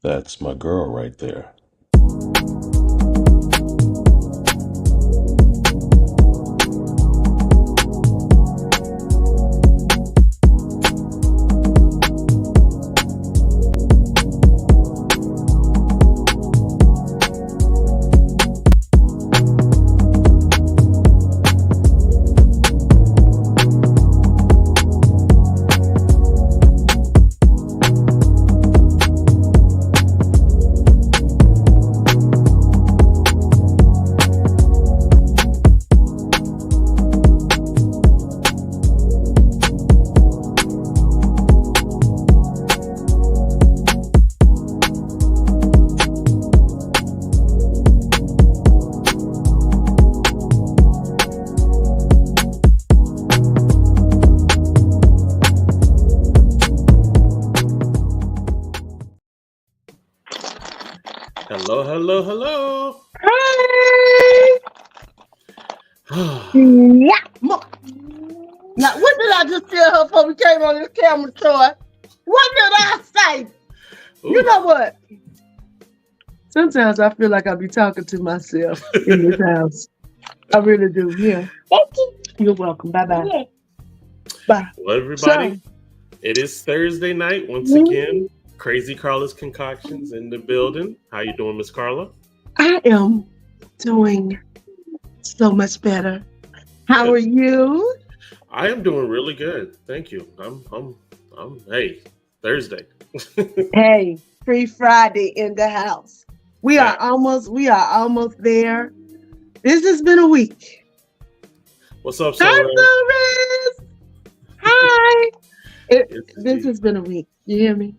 That's my girl right there. Hello, hello, hello. Hey! Yeah. Now, what did I just tell her before we came on this camera, Troy? What did I say? Ooh. You know what? Sometimes I feel like I be talking to myself in this house. I really do. Yeah. Thank you. You're welcome. Bye-bye. Yeah. Bye. Well, everybody, it is Thursday night once again. Crazy Carla's Concoctions in the building. How you doing, Miss Carla? I am doing so much better. How are you? I am doing really good. Thank you. I'm hey, Thursday. Hey, free Friday in the house. We are almost there. This has been a week. What's up, Hi, Sunrise? Hi. This has been a week. You hear me?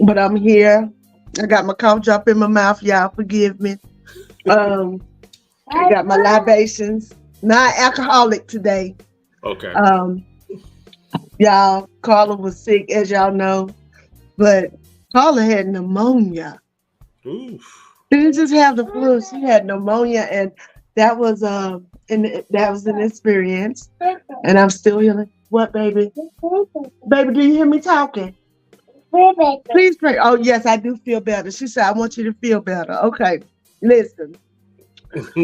But I'm here. I got my cough drop in my mouth. Y'all forgive me. I got my libations. Not alcoholic today. Okay. Y'all, Carla was sick, as y'all know, but Carla had pneumonia. Oof. Didn't just have the flu; she had pneumonia, and that was an experience. And I'm still healing. What, baby? Baby, do you hear me talking? Please pray. Oh, yes, I do feel better. She said, I want you to feel better. Okay, listen.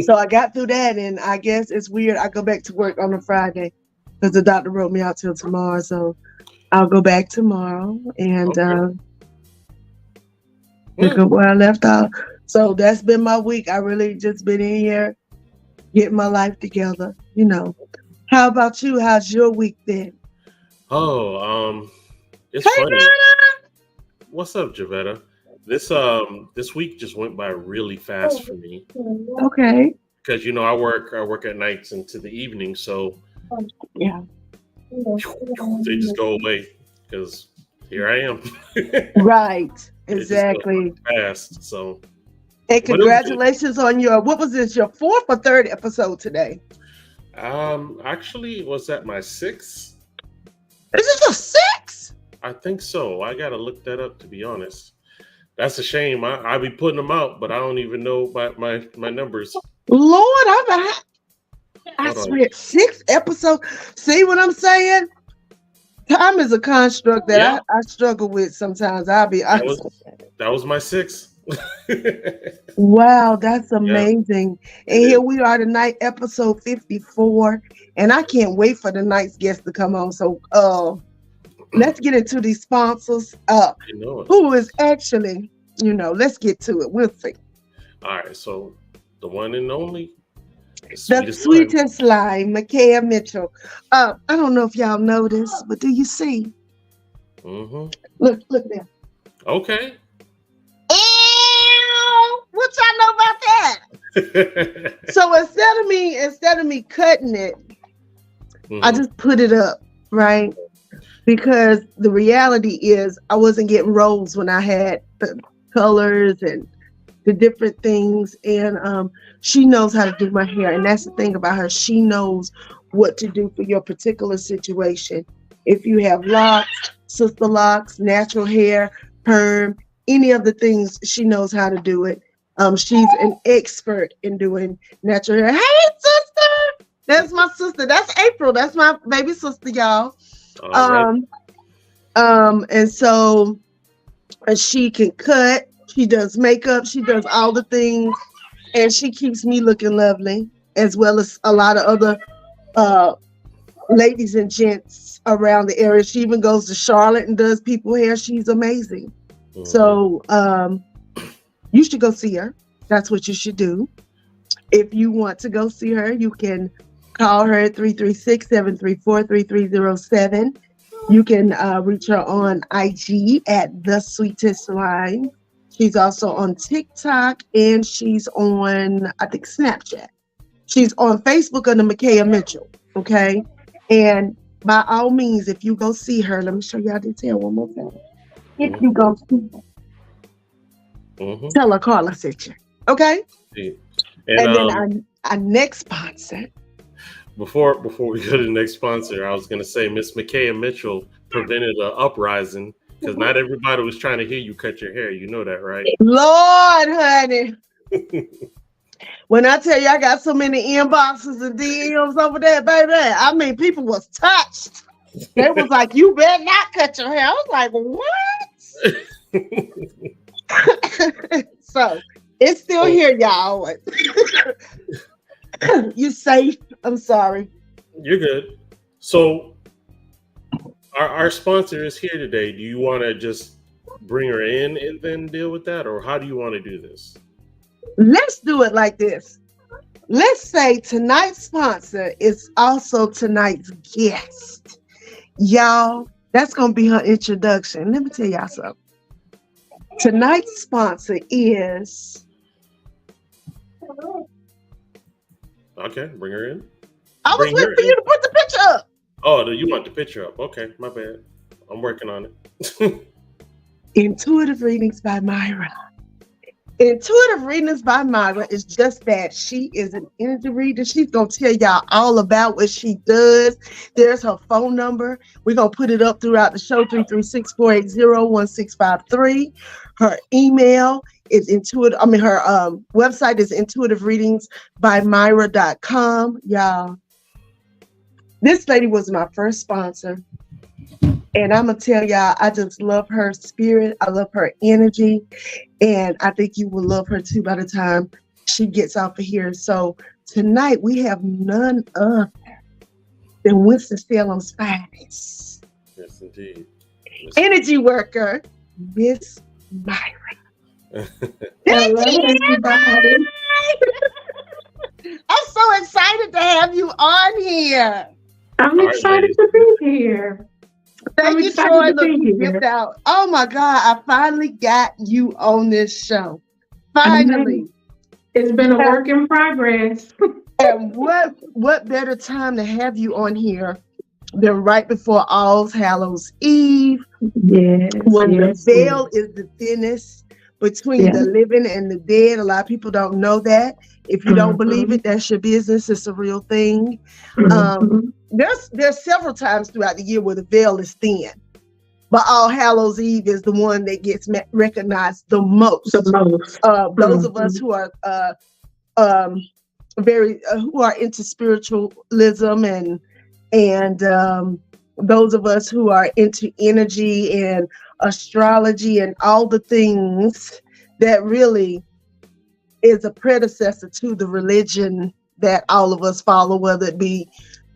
So I got through that, and I guess it's weird. I go back to work on a Friday because the doctor wrote me out till tomorrow. So I'll go back tomorrow and pick up where I left off. So that's been my week. I really just been in here getting my life together. You know. How about you? How's your week been? Oh, it's funny. What's up, Javetta? This week just went by really fast for me. Okay. Because I work at nights into the evening, so yeah, they just go away because here I am. Right. Exactly. Fast. So. And congratulations on what was this? Your fourth or third episode today? Actually, was that my sixth? Is it your sixth? I think so. I gotta look that up, to be honest. That's a shame. I be putting them out, but I don't even know my numbers. Lord, I swear, 6 episodes. See what I'm saying? Time is a construct that I struggle with sometimes. I'll be honest. That was my 6th. Wow, that's amazing. And here we are tonight, episode 54. And I can't wait for the night's guest to come on. So let's get into these sponsors. Who is actually, let's get to it. We'll see. All right, so the one and only, the sweetest slime, Micaiah Mitchell. I don't know if y'all know this, but do you see? Mm-hmm. Look there. Okay. What y'all know about that? So instead of me cutting it, I just put it up, right? Because the reality is I wasn't getting rolls when I had the colors and the different things. And she knows how to do my hair. And that's the thing about her. She knows what to do for your particular situation. If you have locks, sister locks, natural hair, perm, any of the things, she knows how to do it. She's an expert in doing natural hair. Hey, sister! That's my sister. That's April. That's my baby sister, y'all. And so And she can cut, she does makeup, she does all the things, and she keeps me looking lovely, as well as a lot of other ladies and gents around the area. She even goes to Charlotte and does people hair. She's amazing. So you should go see her. That's what you should do. If you want to go see her, you can call her at 336-734-3307. You can reach her on IG at The Sweetest Line. She's also on TikTok, and she's on, I think, Snapchat. She's on Facebook under Micaiah Mitchell, okay? And by all means, if you go see her, let me show y'all detail one more time. If you go see her, tell her Carla sent you, okay? And then our next sponsor. Before we go to the next sponsor, I was going to say Miss Micaiah Mitchell prevented an uprising because not everybody was trying to hear you cut your hair. You know that, right? Lord, honey. When I tell you I got so many inboxes and DMs over there, baby, I mean, people was touched. They was like, you better not cut your hair. I was like, what? So it's still here, y'all. You safe. I'm sorry. You're good. So our sponsor is here today. Do you want to just bring her in and then deal with that? Or how do you want to do this? Let's do it like this. Let's say tonight's sponsor is also tonight's guest. Y'all, that's going to be her introduction. Let me tell y'all something. Tonight's sponsor is... Okay, bring her in. I was waiting for you to put the picture up. Oh, you want the picture up. Okay, my bad. I'm working on it. Intuitive Readings by Myra. Intuitive Readings by Myra is just that. She is an energy reader. She's going to tell y'all all about what she does. There's her phone number. We're going to put it up throughout the show, 336-480-1653. Her email is her website is intuitivereadingsbymyra.com. Y'all, this lady was my first sponsor. And I'm going to tell y'all, I just love her spirit. I love her energy. And I think you will love her too by the time she gets off of here. So tonight we have none other than Winston-Salem's finest. Yes, indeed. Energy worker, Miss Myra. Hello, everybody. I'm so excited to have you on here. I'm excited to be here. Thank you, Troy. Out. Oh my God, I finally got you on this show. Finally. It's been a work in progress. And what better time to have you on here than right before All Hallows Eve? Yes. When the veil is the thinnest between the living and the dead. A lot of people don't know that. If you don't believe it, that's your business. It's a real thing. There's several times throughout the year where the veil is thin, but All Hallows Eve is the one that gets recognized the most. Those of us who are who are into spiritualism and those of us who are into energy and astrology and all the things that really is a predecessor to the religion that all of us follow, whether it be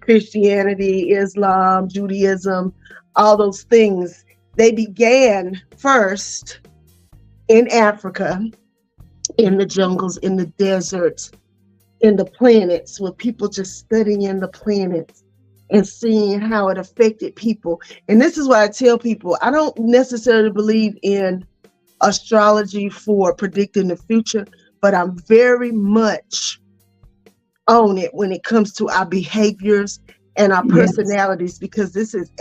Christianity, Islam, Judaism, all those things. They began first in Africa, in the jungles, in the deserts, in the planets, with people just studying the planets and seeing how it affected people. And this is why I tell people, I don't necessarily believe in astrology for predicting the future, but I'm very much on it when it comes to our behaviors and our personalities, because this is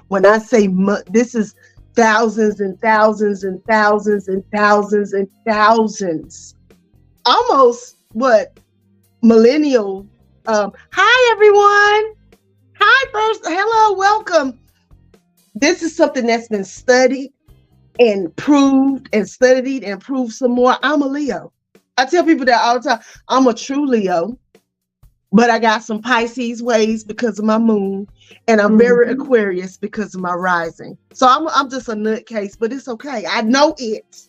when I say this is thousands and thousands and thousands and thousands and thousands, almost millennial. Hi everyone. Hi first. Hello, welcome. This is something that's been studied and proved and studied and proved some more. I'm a Leo. I tell people that all the time. I'm a true Leo. but I got some Pisces ways because of my moon, and I'm very Aquarius because of my rising. So I'm just a nutcase, but it's okay. I know it,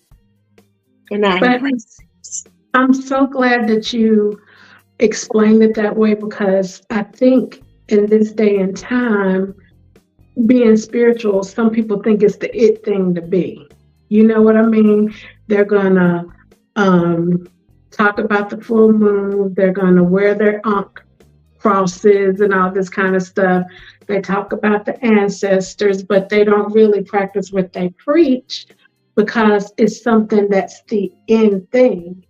and I embrace it. I'm so glad that you explained it that way, because I think in this day and time, being spiritual, some people think it's the it thing to be. You know what I mean? They're gonna talk about the full moon. They're gonna wear their ankh crosses and all this kind of stuff. They talk about the ancestors, but they don't really practice what they preach because it's something that's the in thing.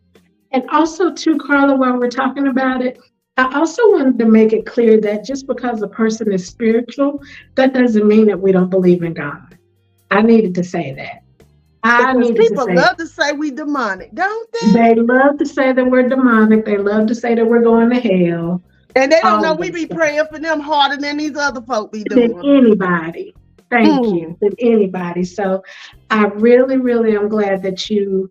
And also, too, Carla, while we're talking about it, I also wanted to make it clear that just because a person is spiritual, that doesn't mean that we don't believe in God. I needed to say that. People love to say we demonic, don't they? They love to say that we're demonic. They love to say that we're going to hell. And they don't know we be praying for them harder than these other folk be doing. Than anybody. Thank you. Than anybody. So I really, really am glad that you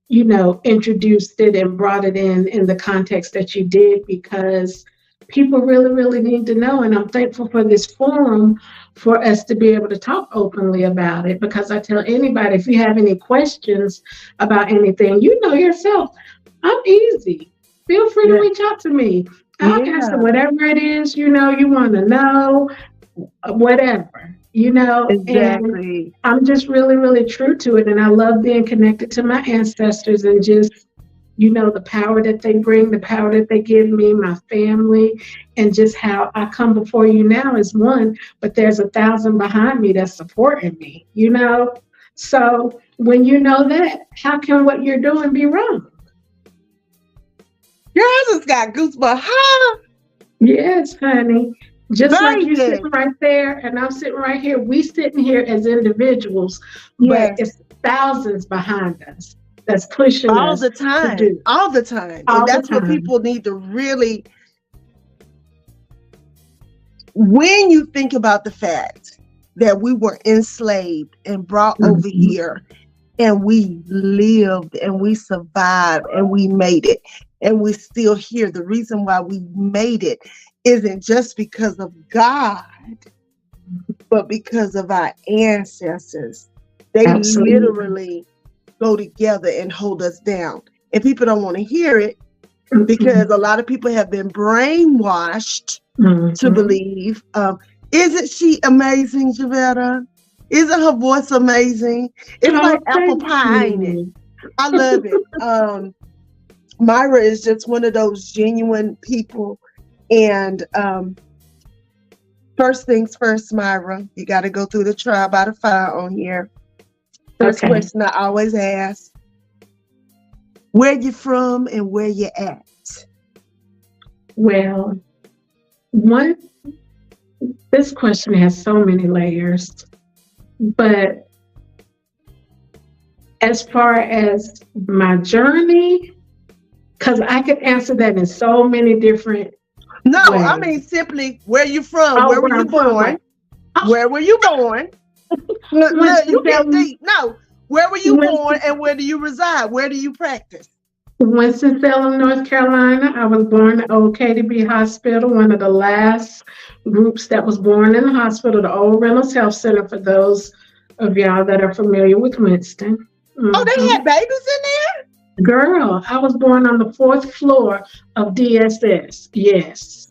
introduced it and brought it in the context that you did, because people really, really need to know. And I'm thankful for this forum for us to be able to talk openly about it, because I tell anybody, if you have any questions about anything, you know yourself, I'm easy. Feel free to reach out to me. I'll answer whatever it is, you want to know, whatever. Exactly. And I'm just really, really true to it. And I love being connected to my ancestors and just, the power that they bring, the power that they give me, my family, and just how I come before you now as one, but there's 1,000 behind me that's supporting me, So when you know that, how can what you're doing be wrong? Your husband's got goosebumps, huh? Yes, honey. Just Very like you good. sitting right there and I'm sitting right here, we sitting here as individuals, but it's thousands behind us that's pushing all us the time, to do. all the time. All and that's the what time. people need to really, when you think about the fact that we were enslaved and brought over here, and we lived and we survived and we made it, and we're still here. The reason why we made it isn't just because of God, but because of our ancestors. They literally go together and hold us down. And people don't want to hear it because a lot of people have been brainwashed to believe. Isn't she amazing, Javetta? Isn't her voice amazing? It's like apple pie, ain't it? I love it. Myra is just one of those genuine people. And first things first, Myra, you got to go through the trial by the fire on here. First question I always ask: where you from and where you at? Well, this question has so many layers, but as far as my journey, because I could answer that in so many different ways. I mean simply where you from, where were you born? Where were you born? Look, you get deep. No, where were you born and where do you reside? Where do you practice? Winston-Salem, North Carolina. I was born at Old KDB Hospital, one of the last groups that was born in the hospital, the Old Reynolds Health Center, for those of y'all that are familiar with Winston. Oh, they had babies in there? Girl, I was born on the 4th floor of DSS. Yes.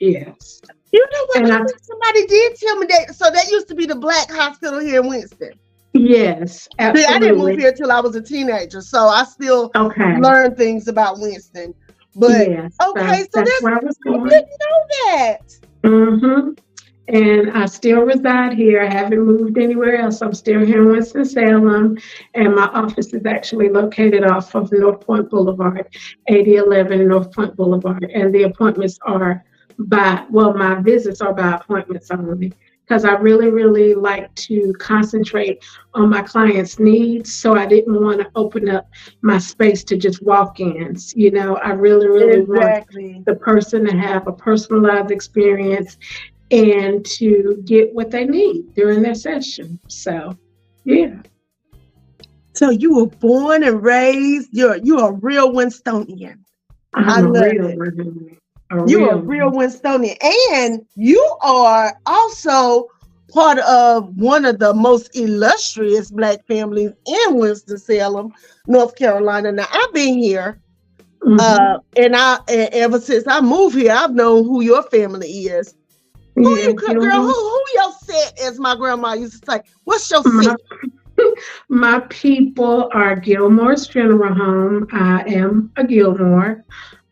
You know what? Somebody did tell me that. So that used to be the Black hospital here in Winston. Yes, absolutely. See, I didn't move here till I was a teenager, so I still learned things about Winston. But so that's where I was born. I didn't know that. And I still reside here. I haven't moved anywhere else. I'm still here in Winston-Salem, and my office is actually located off of North Point Boulevard, 8011 North Point Boulevard. And the appointments are my visits are by appointments only, because I really, really like to concentrate on my clients' needs. So I didn't want to open up my space to just walk-ins. I really, really want the person to have a personalized experience and to get what they need during their session. So, yeah. So you were born and raised. You're a real Winstonian. I love it. You're a real Winstonian. And you are also part of one of the most illustrious Black families in Winston-Salem, North Carolina. Now, I've been here, and ever since I moved here, I've known who your family is. Who you, girl? Who your set, as my grandma used to say? What's your set? My people are Gilmore's Funeral Home. I am a Gilmore.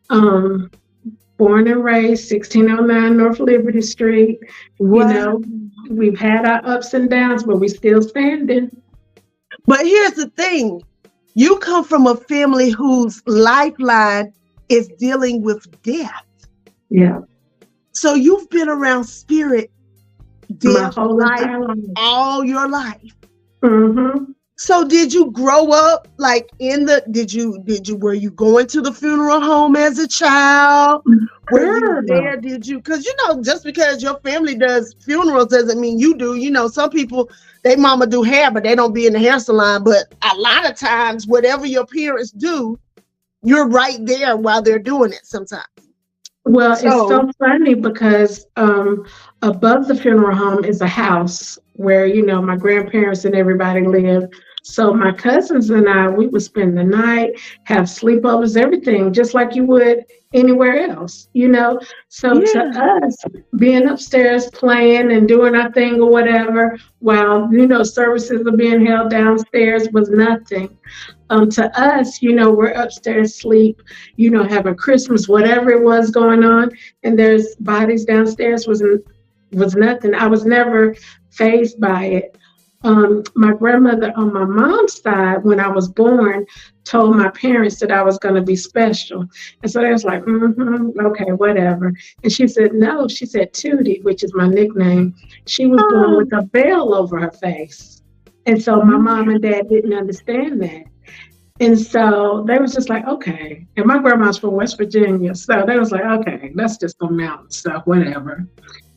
Born and raised 1609 North Liberty Street. Wow. You know, we've had our ups and downs, but we're still standing. But here's the thing. You come from a family whose lifeline is dealing with death. Yeah. So you've been around spirit death my whole life all your life. Mm-hmm. So did you grow up like were you going to the funeral home as a child? Were you there? Did you? Because just because your family does funerals doesn't mean you do. Some people, they mama do hair, but they don't be in the hair salon. But a lot of times, whatever your parents do, you're right there while they're doing it sometimes. Well, it's so funny because above the funeral home is a house where, my grandparents and everybody live. So my cousins and I, we would spend the night, have sleepovers, everything, just like you would anywhere else, So to us, being upstairs playing and doing our thing or whatever, while, services are being held downstairs was nothing. To us, we're upstairs asleep, having Christmas, whatever it was going on, and there's bodies downstairs was nothing. I was never fazed by it. My grandmother on my mom's side, when I was born, told my parents that I was going to be special. And so they was like, okay, whatever. And she said, no, she said Tootie, which is my nickname. She was born with a veil over her face. And so my mom and dad didn't understand that. And so they was just like, okay. And my grandma's from West Virginia. So they was like, okay, let's just go mountain stuff, whatever.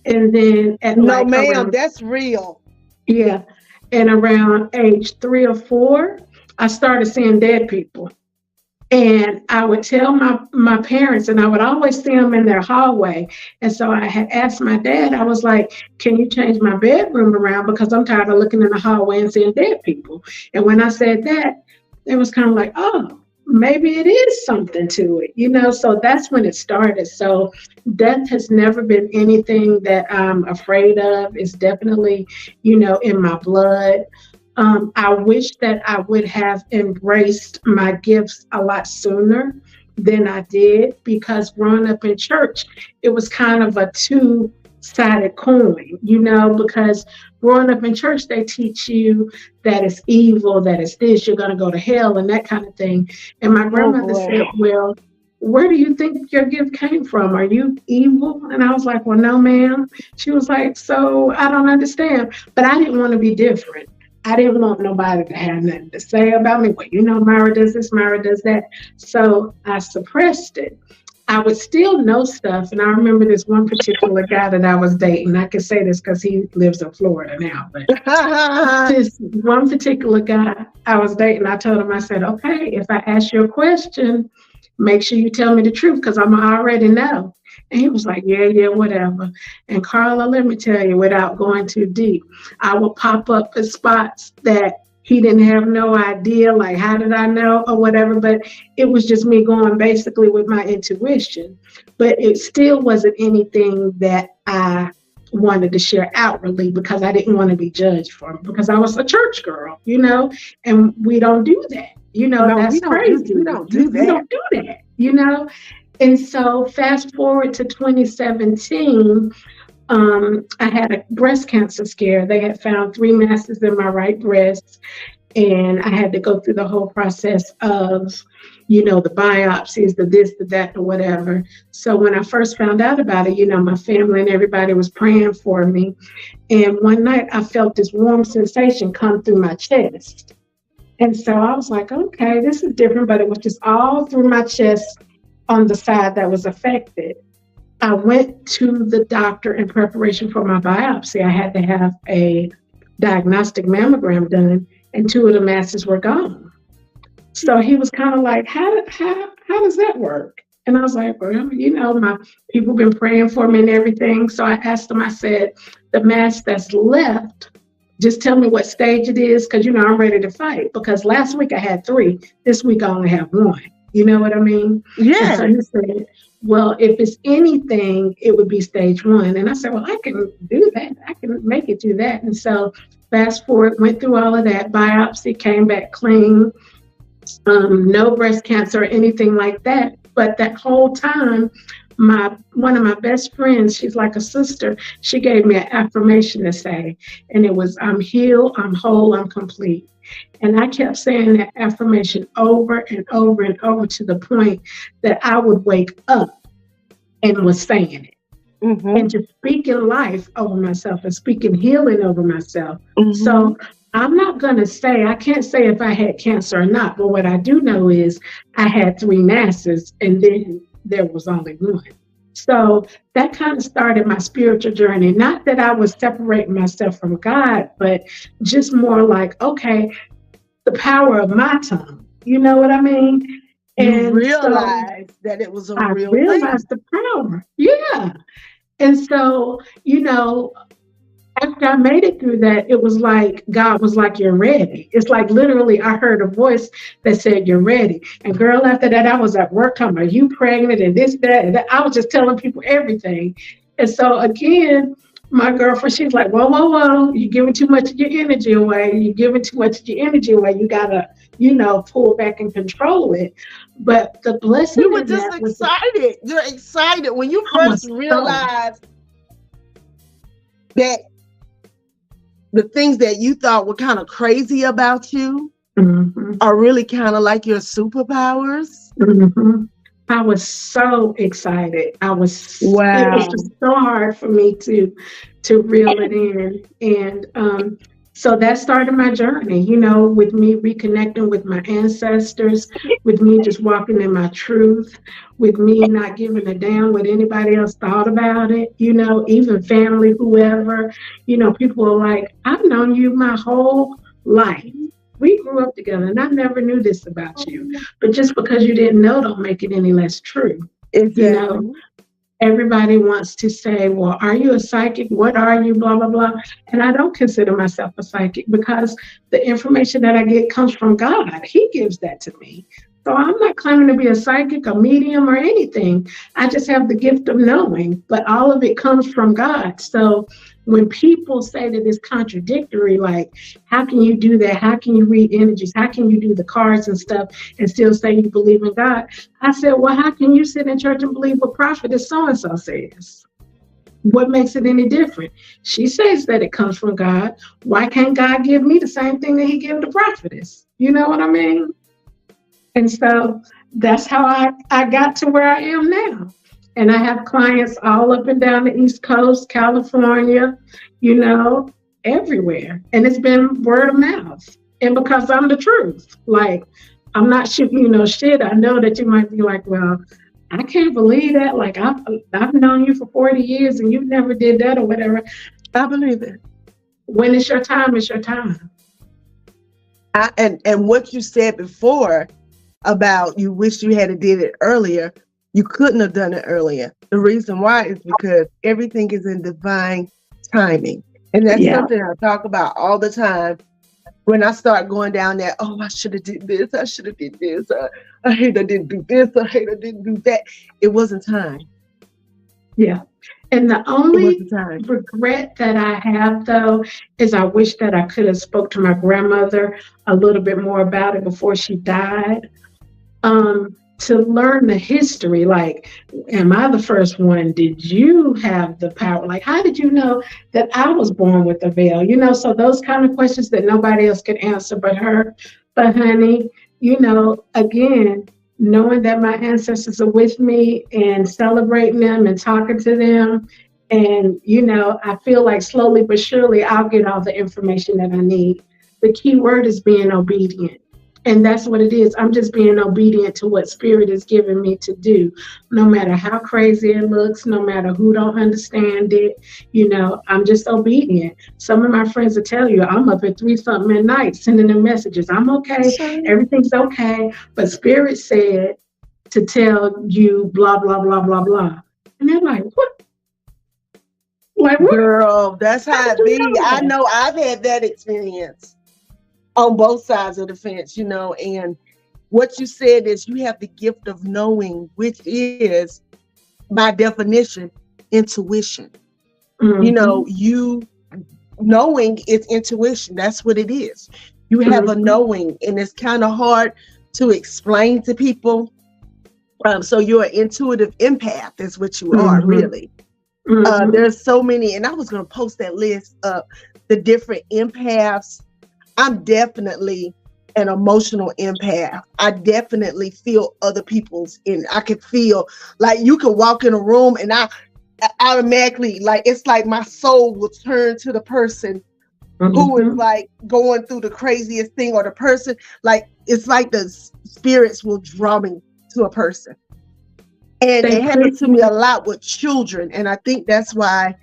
And then ma'am, that's real. Yeah. And around age 3 or 4, I started seeing dead people. And I would tell my parents, and I would always see them in their hallway. And so I had asked my dad, I was like, can you change my bedroom around? Because I'm tired of looking in the hallway and seeing dead people. And when I said that, it was kind of like, oh, maybe it is something to it, so that's when it started. So death has never been anything that I'm afraid of. It's definitely, in my blood. I wish that I would have embraced my gifts a lot sooner than I did, because growing up in church, it was kind of a two-sided coin, because growing up in church, they teach you that it's evil, that it's this, you're going to go to hell and that kind of thing. And my grandmother said, well, where do you think your gift came from? Are you evil? And I was like, well, no, ma'am. She was like, so I don't understand. But I didn't want to be different. I didn't want nobody to have nothing to say about me. Well, Myra does this, Myra does that. So I suppressed it. I would still know stuff. And I remember this one particular guy that I was dating. I can say this because he lives in Florida now. But this one particular guy I was dating, I told him, I said, okay, if I ask you a question, make sure you tell me the truth because I'm already know. And he was like, yeah, whatever. And Carla, let me tell you, without going too deep, I would pop up at spots that he didn't have no idea, like, how did I know or whatever, but it was just me going basically with my intuition. But it still wasn't anything that I wanted to share outwardly because I didn't want to be judged for it because I was a church girl, and we don't do that. No, that's crazy. We don't do that. And so fast forward to 2017, I had a breast cancer scare. They had found 3 masses in my right breast, and I had to go through the whole process of, the biopsies, the this, the that, or whatever. So when I first found out about it, my family and everybody was praying for me. And one night I felt this warm sensation come through my chest. And so I was like, okay, this is different, but it was just all through my chest on the side that was affected. I went to the doctor in preparation for my biopsy. I had to have a diagnostic mammogram done, and 2 of the masses were gone. So he was kind of like, how does that work? And I was like, well, you know, my people been praying for me and everything. So I asked them, I said, the mass that's left, just tell me what stage it is, because, you know, I'm ready to fight. Because last week I had 3. This week I only have 1. You know what I mean? Yeah. And so he said, well, if it's anything, it would be stage 1. And I said, well, I can do that. I can make it do that. And so fast forward, went through all of that. Biopsy came back clean. No breast cancer or anything like that. But that whole time, one of my best friends, she's like a sister, she gave me an affirmation to say, and it was, I'm healed, I'm whole, I'm complete. And I kept saying that affirmation over and over and over to the point that I would wake up and was saying it. And just speaking life over myself and speaking healing over myself. So I'm not going to say, I can't say if I had cancer or not, but what I do know is I had 3 masses and then there was only 1. So that kind of started my spiritual journey. Not that I was separating myself from God, but just more like, okay, the power of my tongue. You know what I mean? And realized that it was a real thing. I realized the power. Yeah. And so, you know, after I made it through that, it was like, God was like, you're ready. It's like literally I heard a voice that said, you're ready. And girl, after that, I was at work talking about, you pregnant and this, that, and that. I was just telling people everything. And so again, my girlfriend, she's like, whoa, whoa, whoa, you're giving too much of your energy away. You're giving too much of your energy away. You got to, you know, pull back and control it. But the blessing. You were just excited. You're excited when you first realized that the things that you thought were kind of crazy about you are really kind of like your superpowers. I was so excited. It wow. was just so hard for me to reel it in. And so that started my journey, you know, with me reconnecting with my ancestors, with me just walking in my truth, with me not giving a damn what anybody else thought about it, you know, even family, whoever, you know, people are like, I've known you my whole life. We grew up together and I never knew this about you. But just because you didn't know don't make it any less true. Exactly. You know, everybody wants to say, well, are you a psychic? What are you? Blah, blah, blah. And I don't consider myself a psychic because the information that I get comes from God. He gives that to me. So I'm not claiming to be a psychic, a medium, or anything. I just have the gift of knowing, but all of it comes from God. So when people say that it's contradictory, like, how can you do that? How can you read energies? How can you do the cards and stuff and still say you believe in God? I said, well, how can you sit in church and believe what prophetess so-and-so says? What makes it any different? She says that it comes from God. Why can't God give me the same thing that he gave the prophetess? You know what I mean? And so that's how I got to where I am now. And I have clients all up and down the East Coast, California, you know, everywhere. And it's been word of mouth. And because I'm the truth, like, I'm not shooting, you know, shit. I know that you might be like, well, I can't believe that. Like, I've known you for 40 years and you never did that or whatever. I believe it. When it's your time, it's your time. And what you said before about you wish you had did it earlier, you couldn't have done it earlier. The reason why is because everything is in divine timing. And that's something I talk about all the time. When I start going down that, oh, I should have did this, I should have did this, I hate I didn't do this, I hate I didn't do that. It wasn't time. Yeah. And the only regret that I have, though, is I wish that I could have spoke to my grandmother a little bit more about it before she died. To learn the history, like, am I the first one? Did you have the power? Like, how did you know that I was born with a veil? You know, so those kind of questions that nobody else could answer but her. But honey, you know, again, knowing that my ancestors are with me and celebrating them and talking to them. And, you know, I feel like slowly but surely I'll get all the information that I need. The key word is being obedient. And that's what it is. I'm just being obedient to what Spirit is giving me to do. No matter how crazy it looks, no matter who don't understand it, you know, I'm just obedient. Some of my friends will tell you, I'm up at 3-something at night sending them messages. I'm okay. Everything's okay. But Spirit said, to tell you blah, blah, blah, blah, blah. And they're like, what? Like, what? Girl, that's how it How'd you be. know I that? know I've had that experience on both sides of the fence, and what you said is you have the gift of knowing, which is by definition intuition. You knowing is intuition. That's what it is. You have a knowing, and it's kind of hard to explain to people. So you're an intuitive empath is what you are, really. There's so many, and I was going to post that list of the different empaths. I'm definitely an emotional empath. I definitely feel other people's, and I can feel like you can walk in a room and I automatically, like, it's like my soul will turn to the person who is like going through the craziest thing, or the person, like, it's like the spirits will draw me to a person. And it happened to me a lot with children. And I think that's why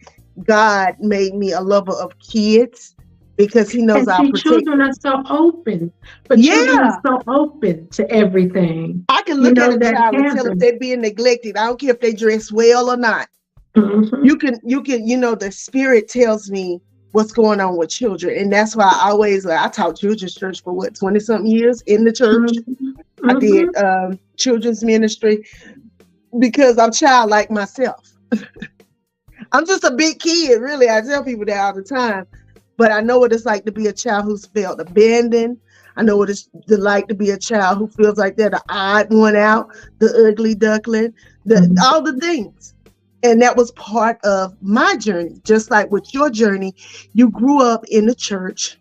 God made me a lover of kids, because he knows our children are so open. But children are so open to everything. I can look at a child and tell if they're being neglected. I don't care if they dress well or not. You can, the spirit tells me what's going on with children. And that's why I taught children's church for 20 something years in the church. I did children's ministry because I'm childlike myself. I'm just a big kid, really. I tell people that all the time. But I know what it's like to be a child who's felt abandoned. I know what it's like to be a child who feels like they're the odd one out, the ugly duckling, all the things. And that was part of my journey. Just like with your journey, you grew up in the church,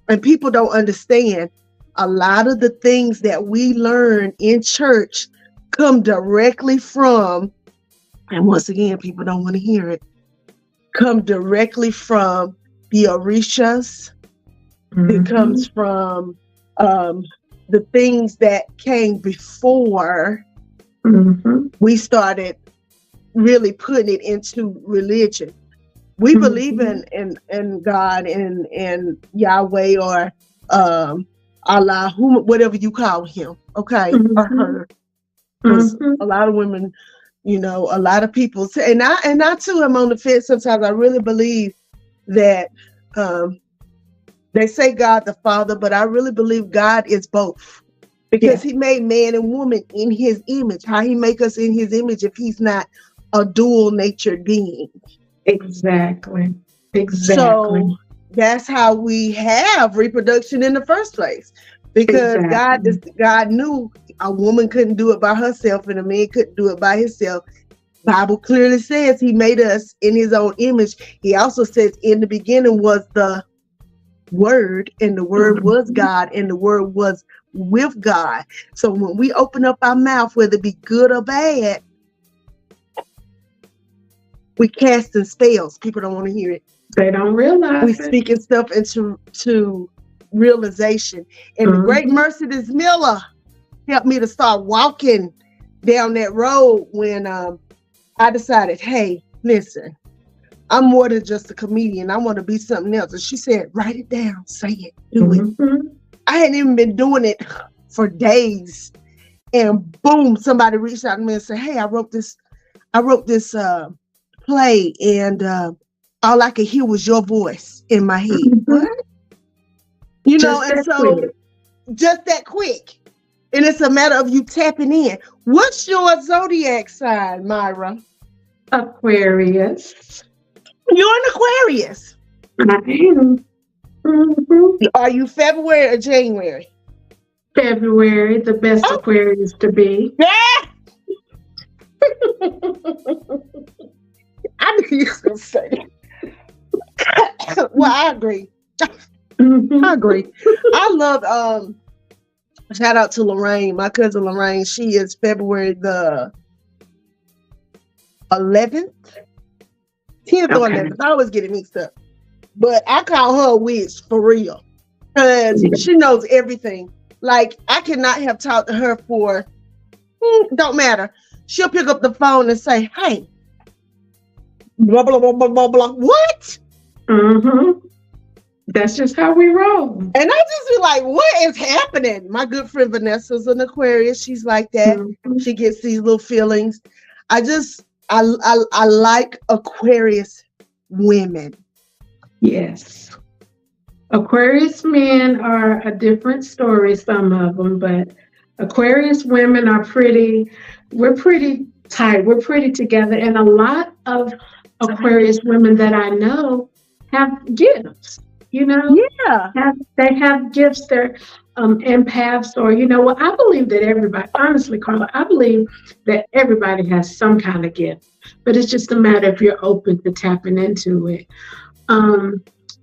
and people don't understand a lot of the things that we learn in church come directly from, and once again, people don't want to hear it, come directly from the Orishas. It comes from the things that came before we started really putting it into religion. We believe in God and Yahweh, or Allah, whatever you call him, okay, or her. Because a lot of women, a lot of people say, and I too am on the fence sometimes. I really believe that they say God the Father, but I really believe God is both, because he made man and woman in his image. How he make us in his image if he's not a dual natured being? Exactly. So that's how we have reproduction in the first place, because God knew a woman couldn't do it by herself and a man couldn't do it by himself. Bible clearly says he made us in his own image. He also says in the beginning was the Word, and the Word was God, and the Word was with God. So when we open up our mouth, whether it be good or bad, we casting spells. People don't want to hear it. They don't realize we speaking stuff into realization. And the great Mercedes Miller helped me to start walking down that road when I decided, hey, listen, I'm more than just a comedian. I want to be something else. And she said, write it down, say it, do it. I hadn't even been doing it for days. And boom, somebody reached out to me and said, hey, I wrote this play, and all I could hear was your voice in my head. What? And so just that quick. And it's a matter of you tapping in. What's your zodiac sign, Myra? Aquarius. You're an Aquarius. I am. Are you February or January? February, the best Aquarius to be. Yeah. I knew you were going to say that. Well, I agree. I agree. I love, shout out to Lorraine, my cousin Lorraine. She is February the 11th, 10th or 11th. I always get it mixed up. But I call her a witch for real, because she knows everything. Like, I cannot have talked to her for, don't matter. She'll pick up the phone and say, hey, blah, blah, blah, blah, blah, blah. What? That's just how we roll. And I just be like, what is happening? My good friend Vanessa's an Aquarius. She's like that. Mm-hmm. She gets these little feelings. I like Aquarius women. Yes. Aquarius men are a different story, some of them, but Aquarius women are we're pretty tight. We're pretty together. And a lot of Aquarius women that I know have gifts, Yeah. They have gifts. They're empaths, or, well, I believe that everybody, honestly, Carla, I believe that everybody has some kind of gift, but it's just a matter if you're open to tapping into it.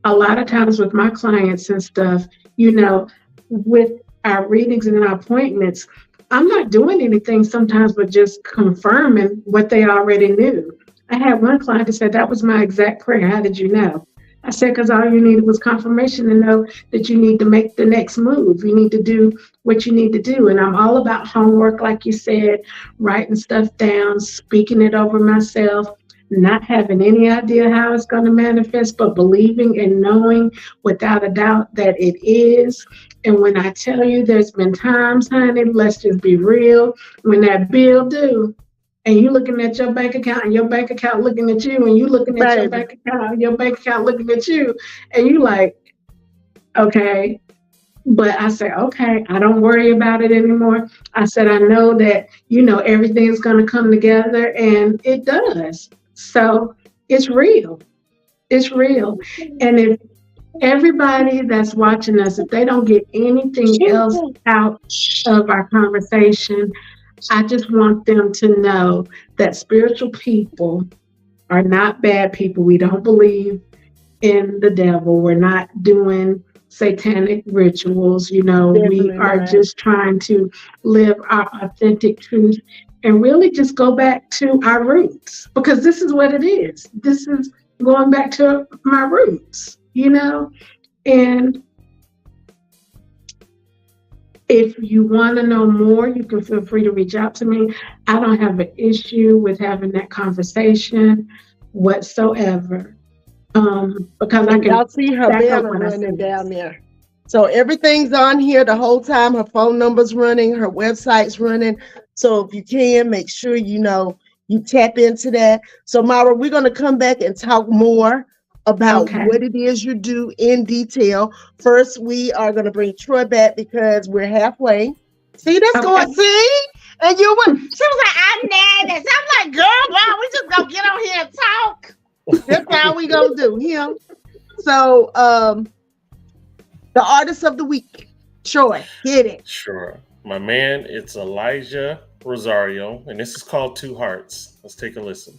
A lot of times with my clients and stuff, with our readings and our appointments, I'm not doing anything sometimes but just confirming what they already knew. I had one client that said, that was my exact prayer. How did you know? I said, because all you needed was confirmation to know that you need to make the next move. You need to do what you need to do. And I'm all about homework, like you said, writing stuff down, speaking it over myself, not having any idea how it's going to manifest, but believing and knowing without a doubt that it is. And when I tell you there's been times, honey, let's just be real, when that bill due, and you looking at your bank account and your bank account looking at you, and you looking at your bank account and your bank account looking at you, and you like, okay. But I said, okay, I don't worry about it anymore. I said, I know that, everything's going to come together, and it does. So it's real. It's real. And if everybody that's watching us, if they don't get anything else out of our conversation, I just want them to know that spiritual people are not bad people. We don't believe in the devil. We're not doing satanic rituals. We are just trying to live our authentic truth and really just go back to our roots, because this is what it is. This is going back to my roots, and if you want to know more, you can feel free to reach out to me. I don't have an issue with having that conversation whatsoever. Because I can. Y'all see her banner running down there. So everything's on here the whole time. Her phone number's running, her website's running. So if you can, make sure you tap into that. So Myra, we're going to come back and talk more about what it is you do in detail. First, we are going to bring Troy back because we're halfway. See, that's going, see? And she was like, I'm nervous. I'm like, girl, wow, we just going to get on here and talk. That's how we going to do him. So, the artist of the week, Troy, hit it. Sure. My man, it's Elijah Rosario, and this is called Two Hearts. Let's take a listen.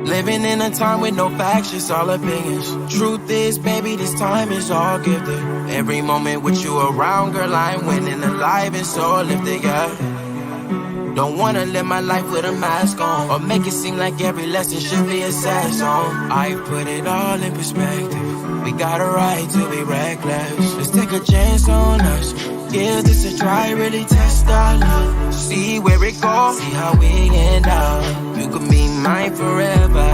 Living in a time with no facts, just all opinions. Truth is, baby, this time is all gifted. Every moment with you around, girl, I'm winning, alive and so lifted, yeah. Don't wanna live my life with a mask on, or make it seem like every lesson should be a sad song. I put it all in perspective. We got a right to be reckless. Let's take a chance on us. Give this a try, really test our love. See where it goes, see how we end up. You could be mine forever.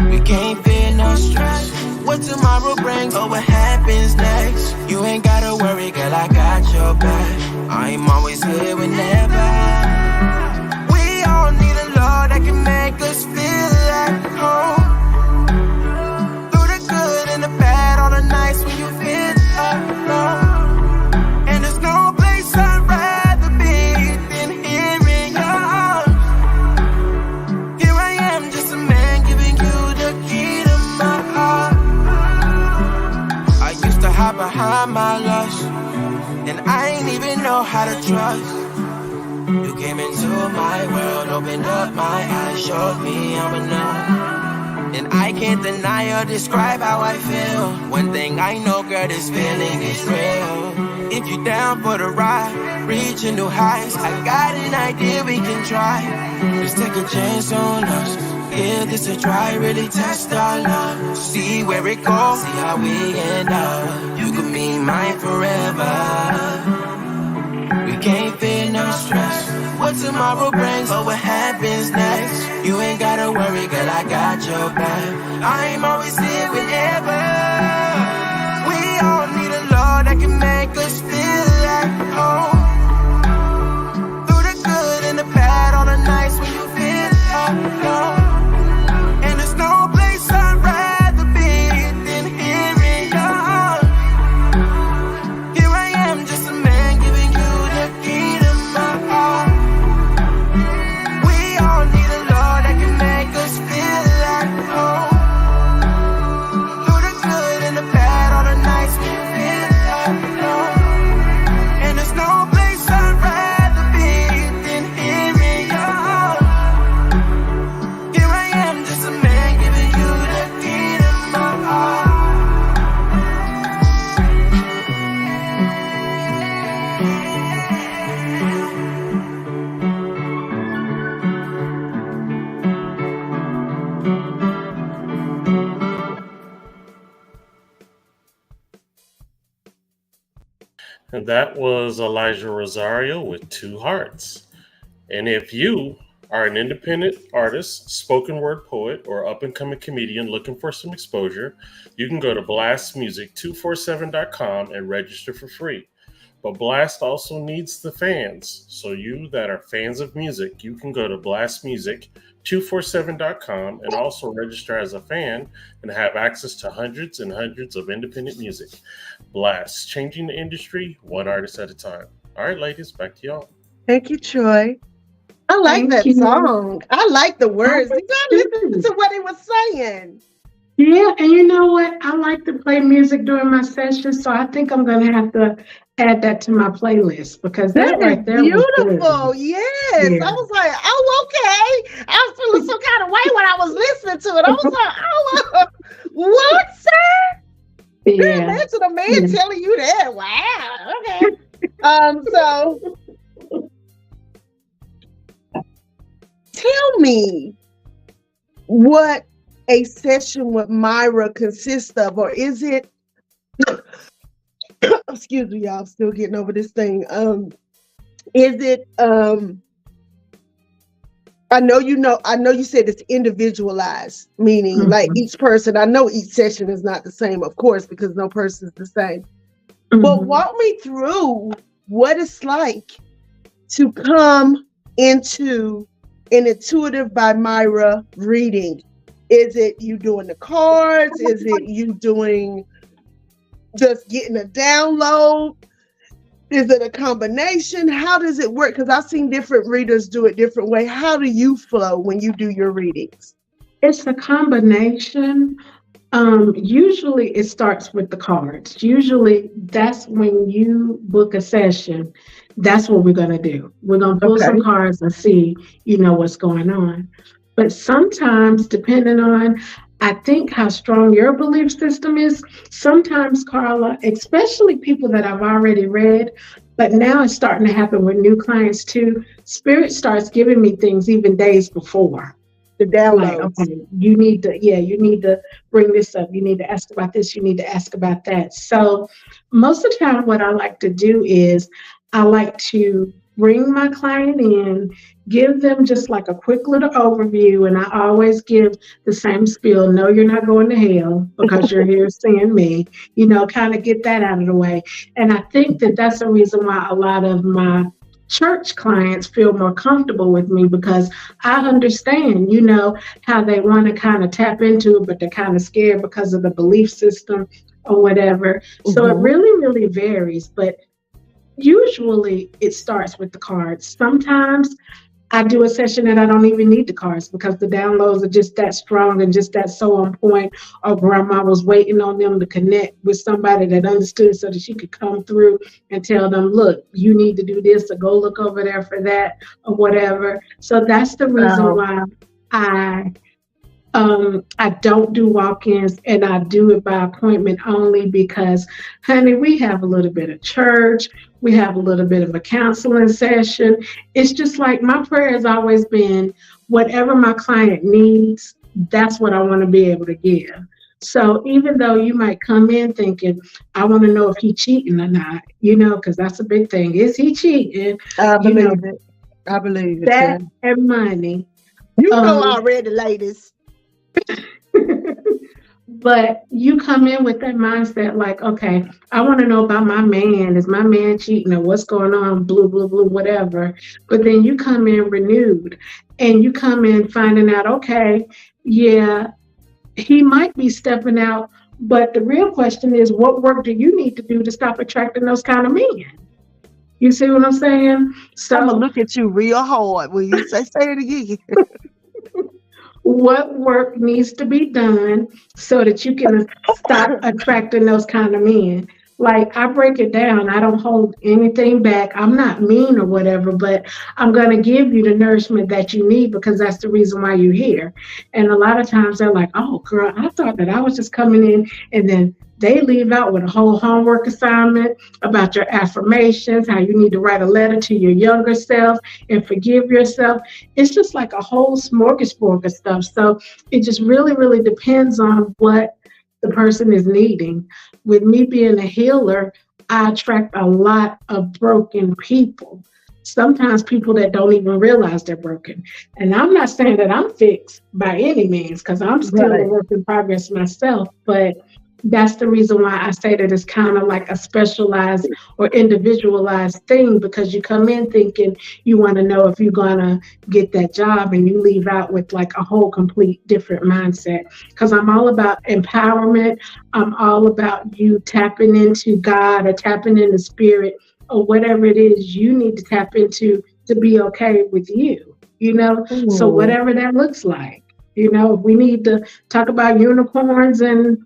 We can't feel no stress. What tomorrow brings or what happens next. You ain't gotta worry, girl, I got your back. I'm always here whenever. We all need a love that can make us feel at home. Through the good and the bad, all the nights when you feel alone. And there's no place I'd rather be than here in your arms. Here I am, just a man giving you the key to my heart. I used to hide behind my lust, and I ain't even know how to trust. You came into my world, opened up my eyes, showed me I'm enough. And I can't deny or describe how I feel. One thing I know, girl, this feeling is real. If you're down for the ride, reaching new heights, I got an idea we can try. Just take a chance on us. Give this a try, really test our love. See where it goes, see how we end up. You could be mine forever. We can't feel no stress. What tomorrow brings or what happens next. You ain't gotta worry, girl, I got your back. I'm always here whenever. We all need a love that can make us feel at home. Through the good and the bad, all the nights when you feel alone. And there's no place I'd rather be than here in your arms. Here I am, just a man giving you the key to my heart. We all need a love that can make us feel at home. Through the good and the bad, all the nights when you feel alone. And there's no place I'd rather be than here in your arms. Here I am, just a man giving you the key to my heart. And that was Elijah Rosario with Two Hearts. And if you are an independent artist, spoken word poet, or up-and-coming comedian looking for some exposure, you can go to blastmusic247.com and register for free. But Blast also needs the fans. So you that are fans of music, you can go to blastmusic247.com and also register as a fan and have access to hundreds and hundreds of independent music. Blast, changing the industry one artist at a time. All right, ladies, back to y'all. Thank you, Troy. I like that song. I like the words. You gotta listen to what he was saying. Yeah, and you know what? I like to play music during my sessions, so I think I'm gonna have to add that to my playlist because that right there beautiful. Was yes. Yeah. I was like, oh, okay. I was feeling some kind of way when I was listening to it. I was like, oh, what, sir? Yeah. Imagine a man telling you that. Wow. Okay. So tell me what a session with Myra consists of, or is it excuse me, y'all, I'm still getting over this thing. Is it I know you said it's individualized, meaning like each person, I know each session is not the same, of course, because no person is the same. But walk me through what it's like to come into an Intuitive by Myra reading. Is it you doing the cards? Is it you doing just getting a download? Is it a combination? How does it work? Because I've seen different readers do it different way. How do you flow when you do your readings? It's a combination. Usually it starts with the cards. Usually that's when you book a session. That's what we're going to do. We're going to pull some cards and see, what's going on. But sometimes, depending on, I think, how strong your belief system is, sometimes, Carla, especially people that I've already read, but now it's starting to happen with new clients too, Spirit starts giving me things even days before. The downloads. Like, okay, you need to bring this up. You need to ask about this. You need to ask about that. So most of the time what I like to do is I like to bring my client in, give them just like a quick little overview, and I always give the same spiel. No, you're not going to hell because you're here seeing me, kind of get that out of the way. And I think that that's the reason why a lot of my church clients feel more comfortable with me, because I understand, how they want to kind of tap into it, but they're kind of scared because of the belief system or whatever. So it really, really varies. But usually it starts with the cards. Sometimes I do a session and I don't even need the cards because the downloads are just that strong and just that so on point. Or grandma was waiting on them to connect with somebody that understood so that she could come through and tell them, look, you need to do this, or go look over there for that, or whatever. So that's the reason why I I don't do walk-ins, and I do it by appointment only because, honey, we have a little bit of church, we have a little bit of a counseling session. It's just like my prayer has always been, whatever my client needs, that's what I want to be able to give. So even though you might come in thinking, I want to know if he's cheating or not, because that's a big thing. Is he cheating? I believe it. I believe it. That and money. You know already, ladies. But you come in with that mindset like, okay, I want to know about my man. Is my man cheating or what's going on? Blue, blue, blue, whatever. But then you come in renewed and you come in finding out, okay, yeah, he might be stepping out. But the real question is, what work do you need to do to stop attracting those kind of men? You see what I'm saying? So I'm going to look at you real hard when you say it again. What work needs to be done so that you can stop attracting those kind of men? Like, I break it down. I don't hold anything back. I'm not mean or whatever, but I'm going to give you the nourishment that you need because that's the reason why you're here. And a lot of times they're like, oh, girl, I thought that I was just coming in, and then they leave out with a whole homework assignment about your affirmations, how you need to write a letter to your younger self and forgive yourself. It's just like a whole smorgasbord of stuff. So it just really, really depends on what the person is needing. With me being a healer, I attract a lot of broken people. Sometimes people that don't even realize they're broken. And I'm not saying that I'm fixed by any means, because I'm still a work in progress myself, but that's the reason why I say that it's kind of like a specialized or individualized thing, because you come in thinking you want to know if you're going to get that job and you leave out with like a whole complete different mindset. Because I'm all about empowerment. I'm all about you tapping into God or tapping into spirit or whatever it is you need to tap into to be okay with you, So whatever that looks like, if we need to talk about unicorns and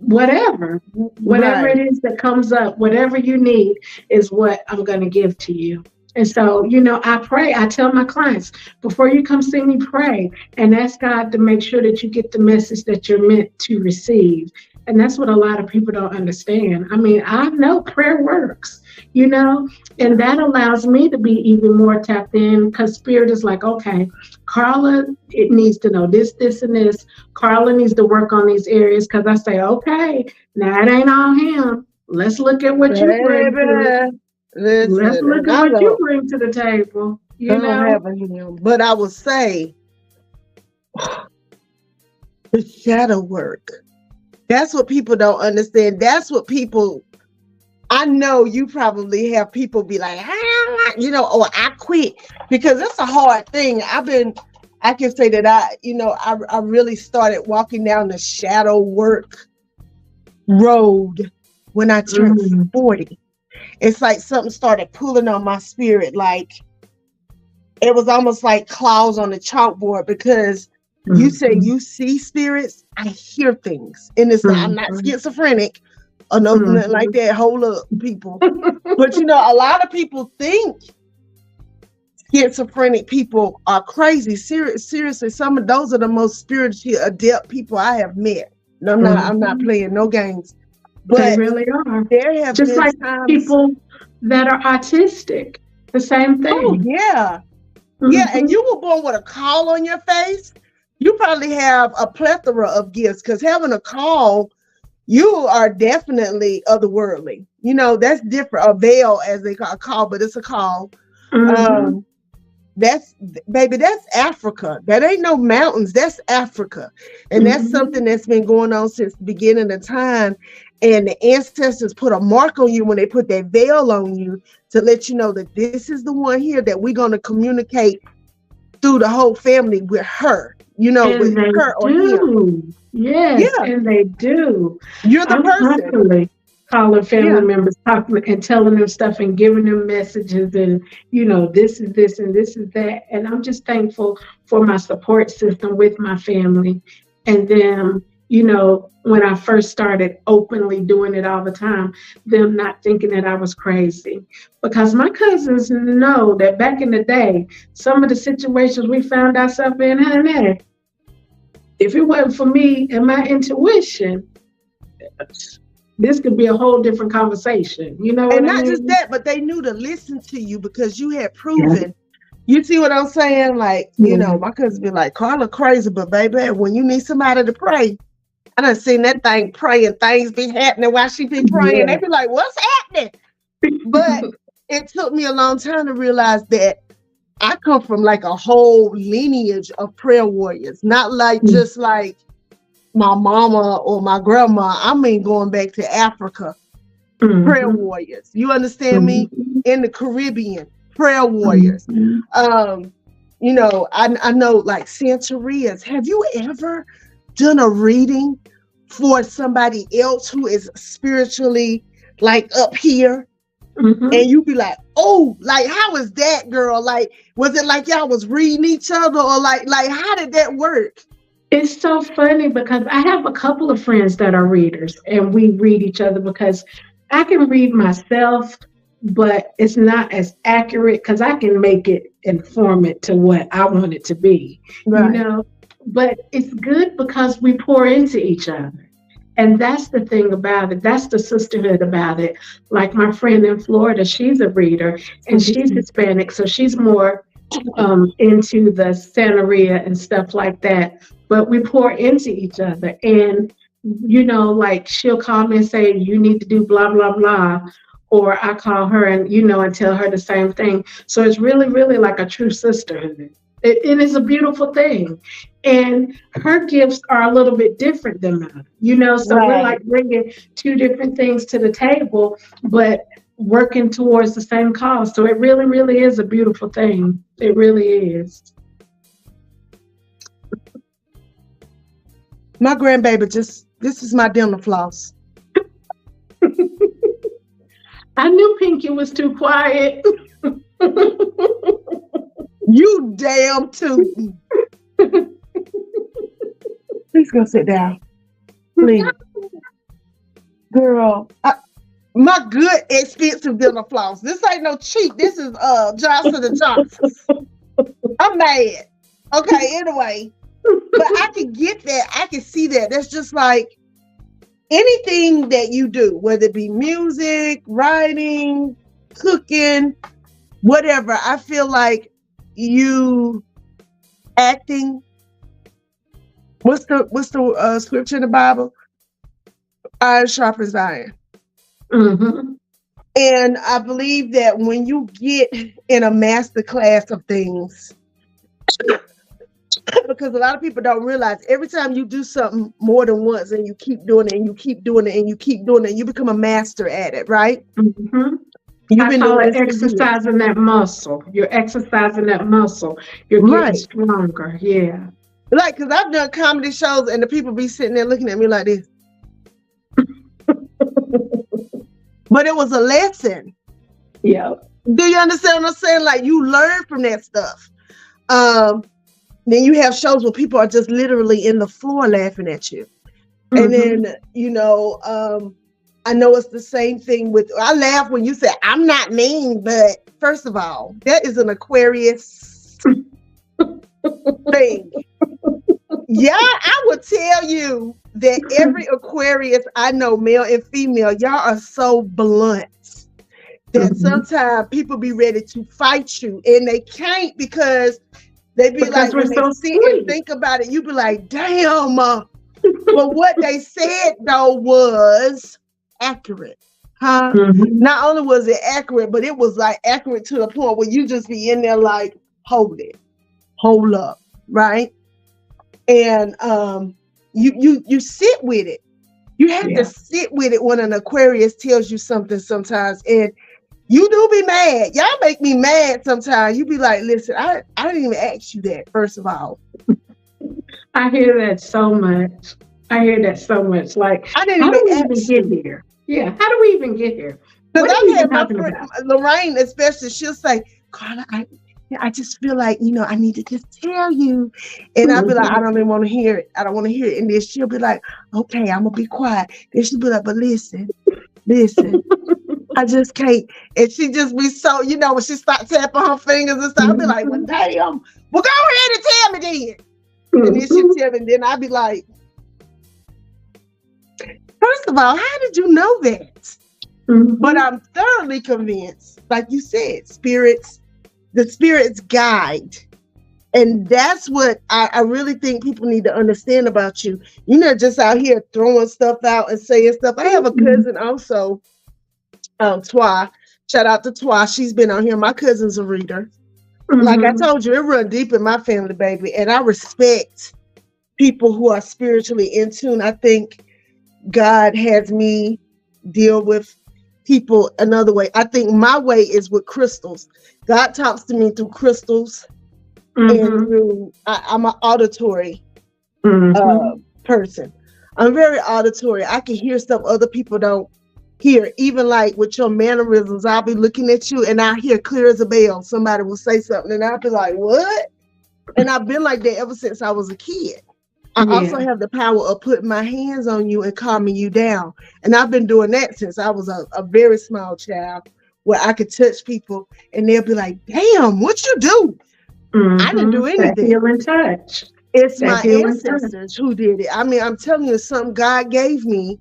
whatever it is that comes up, whatever you need is what I'm going to give to you. And so, I pray, I tell my clients, before you come see me, pray and ask God to make sure that you get the message that you're meant to receive. And that's what a lot of people don't understand. I mean, I know prayer works, and that allows me to be even more tapped in, because spirit is like, okay, Carla, it needs to know this, this, and this. Carla needs to work on these areas, because I say, okay, now it ain't all him. Let's look at what you bring to Let's look at what you bring to the table. I don't have him, but I will say the shadow work. That's what people don't understand. That's what people, I know you probably have people be like, I quit, because it's a hard thing. I can say that I really started walking down the shadow work road when I turned 40. It's like something started pulling on my spirit. Like it was almost like claws on the chalkboard, because you say you see spirits, I hear things. And it's like, I'm not schizophrenic or nothing like that. Hold up, people. But a lot of people think schizophrenic people are crazy. Seriously, some of those are the most spiritually adept people I have met. No, I'm not playing no games. But they really are. There have just been like times, people that are autistic. The same thing. Oh, yeah. Yeah, and you were born with a call on your face. You probably have a plethora of gifts, because having a call, you are definitely otherworldly. That's different. A veil, as they call a call, but it's a call. That's Africa. That ain't no mountains. That's Africa. And that's something that's been going on since the beginning of time. And the ancestors put a mark on you when they put that veil on you to let you know that this is the one here that we're going to communicate through the whole family with her, with her or him. Yes, yeah. And they do. You're the person. Calling family members, talking and telling them stuff and giving them messages, and this is this and this is that. And I'm just thankful for my support system with my family. And then, when I first started openly doing it all the time, them not thinking that I was crazy. Because my cousins know that back in the day, some of the situations we found ourselves in, if it wasn't for me and my intuition, this could be a whole different conversation. You know what And I not mean? just that, but they knew to listen to you because you had proven. You see what I'm saying? Like, you know, my cousin be like, Carla crazy, but baby, when you need somebody to pray, I done seen that thing pray and things be happening while she be praying. They be like, what's happening? But it took me a long time to realize that I come from like a whole lineage of prayer warriors, not like just like my mama or my grandma. I mean, going back to Africa, prayer warriors. You understand me? In the Caribbean, prayer warriors. You know, I know like Santerias. Have you ever done a reading for somebody else who is spiritually like up here? And you be like, oh, like, how is that, girl? Like, was it like y'all was reading each other, or like how did that work? It's so funny because I have a couple of friends that are readers, and we read each other because I can read myself, but it's not as accurate because I can make it inform it to what I want it to be, you know? But it's good because we pour into each other. And that's the thing about it. That's the sisterhood about it. Like my friend in Florida, she's a reader and she's Hispanic. So she's more into the Santeria and stuff like that. But we pour into each other. And, you know, like she'll call me and say, you need to do blah, blah, blah. Or I call her and, you know, and tell her the same thing. So it's really, really like a true sisterhood. It is a beautiful thing. And her gifts are a little bit different than mine, you know, so we're like bringing two different things to the table, but working towards the same cause. So it really, really is a beautiful thing. It really is. My grandbaby this is my dental floss. I knew Pinky was too quiet. You damn tootin'. Please go sit down. Please. Girl, my good expensive dental floss. This ain't no cheap. This is Johnson & Johnson. I'm mad. Okay, anyway. But I can get that. I can see that. That's just like anything that you do, whether it be music, writing, cooking, whatever. I feel like you acting. What's the scripture in the Bible? Iron sharpens iron. And I believe that when you get in a master class of things, because a lot of people don't realize every time you do something more than once and you keep doing it and you keep doing it and you keep doing it, you become a master at it, right? I call it exercising that muscle. You're exercising that muscle. You're getting stronger. Yeah. Like, because I've done comedy shows and the people be sitting there looking at me like this. But it was a lesson. Yeah. Do you understand what I'm saying? Like, you learn from that stuff. Then you have shows where people are just literally in the floor laughing at you. And then, you know, I know it's the same thing with, I laugh when you say, I'm not mean, but first of all, that is an Aquarius thing. Yeah, I would tell you that every Aquarius I know, male and female, y'all are so blunt that sometimes people be ready to fight you and they can't because they be like, when they sit and think about it, you be like, damn. But what they said though was accurate. Not only was it accurate, but it was like accurate to the point where you just be in there like, hold it, hold up, right? And you sit with it. You have to sit with it when an Aquarius tells you something sometimes, and you do be mad. Y'all make me mad sometimes. You be like, listen, I didn't even ask you that, first of all. I hear that so much. Like, I didn't how do we even even get here? Yeah, how do we even get here? Because I had my friend, Lorraine, especially, she'll say, Carla, I just feel like, you know, I need to just tell you. And I'll be like, I don't even want to hear it. I don't want to hear it. And then she'll be like, okay, I'm going to be quiet. Then she'll be like, but listen, I just can't. And she just be so, you know, when she starts tapping her fingers and stuff, I'll be like, well, damn. Well, go ahead and tell me then. And then she'll tell me, and then I'll be like, first of all, how did you know that? But I'm thoroughly convinced, like you said, the spirits guide. And that's what I really think people need to understand about you. You're not just out here throwing stuff out and saying stuff. I have a cousin also, Twa. Shout out to Twa. She's been on here. My cousin's a reader. Like I told you, it runs deep in my family, baby. And I respect people who are spiritually in tune. I think God has me deal with people another way. I think my way is with crystals. God talks to me through crystals. And through, I'm an auditory person. I'm very auditory. I can hear stuff other people don't hear. Even like with your mannerisms, I'll be looking at you and I hear clear as a bell. Somebody will say something and I'll be like, what? And I've been like that ever since I was a kid. I also have the power of putting my hands on you and calming you down. And I've been doing that since I was a very small child, where I could touch people and they'll be like, damn, what you do? I didn't do anything. That healing touch. It's my ancestors who did it. I mean, I'm telling you, something God gave me.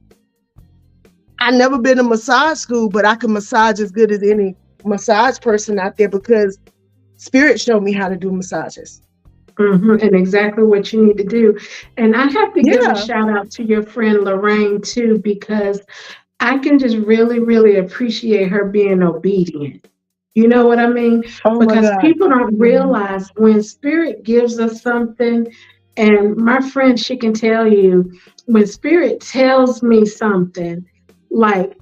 I never been to massage school, but I can massage as good as any massage person out there because Spirit showed me how to do massages. And exactly what you need to do. And I have to give a shout out to your friend Lorraine too, because I can just really, really appreciate her being obedient. You know what I mean? Because people don't realize when Spirit gives us something, and my friend, she can tell you, when Spirit tells me something, like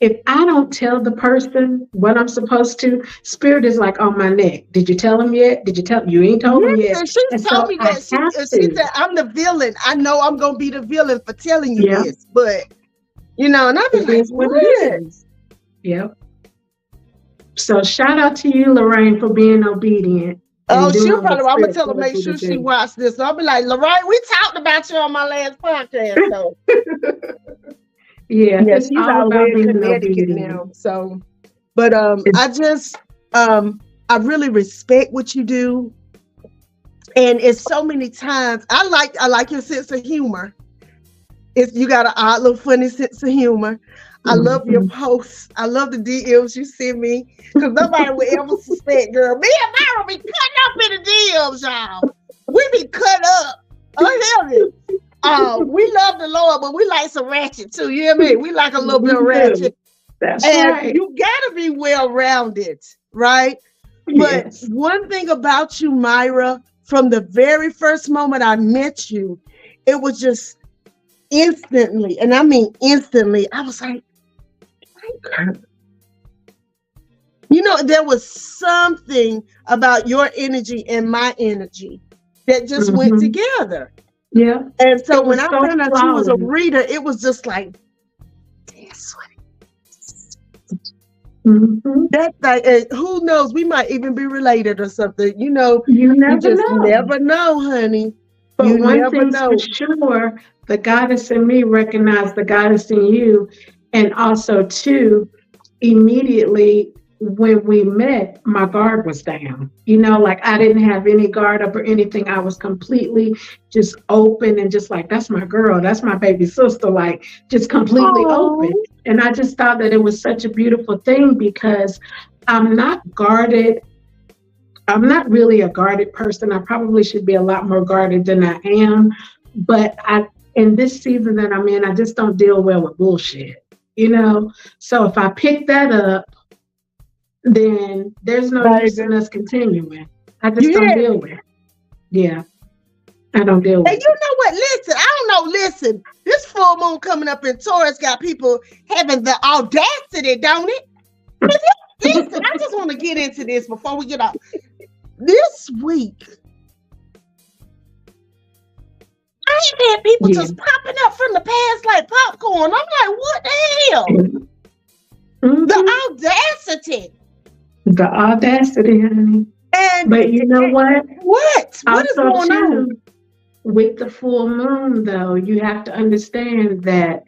if I don't tell the person what I'm supposed to, Spirit is like on my neck. Did you tell him yet? Did you tell him? You ain't told him yet. She told me that. She said, I'm the villain. I know I'm going to be the villain for telling you this, but you know, and I've been like, what? Yep. So shout out to you, Lorraine, for being obedient. Oh, she'll probably, I'm going to tell her, make sure she watch this. So I'll be like, Lorraine, we talked about you on my last podcast. So. Yeah, she's all the way in Connecticut now. So, but I really respect what you do. And it's so many times, I like your sense of humor. You got an odd little funny sense of humor. I love your posts. I love the DMs you send me because nobody would ever suspect, girl. Me and Myra be cutting up in the DMs, y'all. We be cut up. Oh, hell we love the Lord, but we like some ratchet too. You hear me? We like a little bit of ratchet. That's and right. You gotta be well-rounded, right? Yes. But one thing about you, Myra, from the very first moment I met you, it was just instantly, and I mean instantly, I was like, you know, there was something about your energy and my energy that just went together. Yeah. And so when I found out you was a reader, it was just like, that's what it is. That's like, who knows? We might even be related or something. You know, you never know, honey. But you one thing's for sure, the goddess in me recognized the goddess in you. And also, too, immediately when we met, my guard was down. You know, like I didn't have any guard up or anything. I was completely just open and just like, that's my girl. That's my baby sister. Like just completely open. And I just thought that it was such a beautiful thing because I'm not guarded. I'm not really a guarded person. I probably should be a lot more guarded than I am. But in this season that I'm in, I just don't deal well with bullshit. You know, so if I pick that up, then there's no use in us continuing. I just don't deal with it. Yeah, I don't deal with it. And you know what? Listen, I don't know. Listen, this full moon coming up in Taurus got people having the audacity, don't it? Listen, I just want to get into this before we get off. This week, I had people just popping up from the past like popcorn. I'm like, what the hell? The audacity. The audacity, honey. But you know what? What? What is going on? With the full moon, though, you have to understand that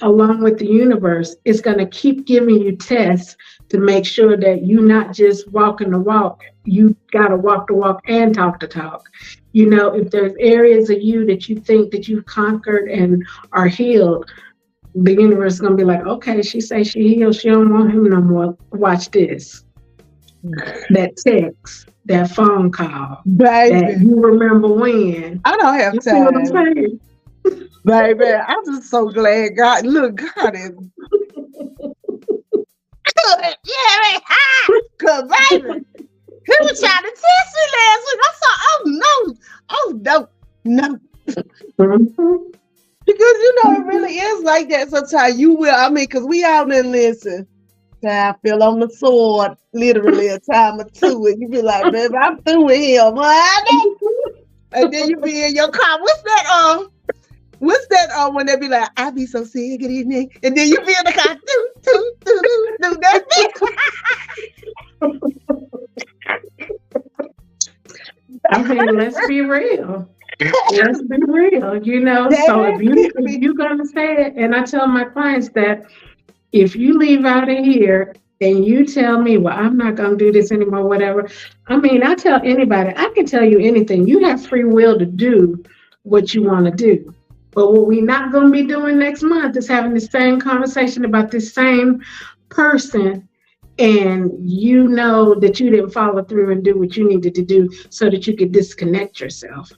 along with the universe is going to keep giving you tests to make sure that you're not just walking the walk. You got to walk the walk and talk the talk. You know, if there's areas of you that you think that you've conquered and are healed, the universe is going to be like, okay, she say she healed. She don't want him no more. Watch this. That text, that phone call, Baby, that you remember when. I don't have You see what I'm time. saying? Baby, I'm just so glad God is good. Yeah, cause baby, he was trying to test me last week. I saw, no. Mhm. Because it really is like that sometimes. You will, because we all didn't listen. I fell on the sword literally a time or two, and you be like, baby, I'm through with him, honey. And then you be in your car. What's that when they be like, I be so sick, good evening. And then you be in the car, do I mean, let's be real. Let's be real, you know. So if you're gonna say it, and I tell my clients that if you leave out of here and you tell me, well, I'm not gonna do this anymore, whatever. I mean, I tell anybody, I can tell you anything. You have free will to do what you want to do. But what we're not gonna be doing next month is having the same conversation about this same person, and you know that you didn't follow through and do what you needed to do so that you could disconnect yourself.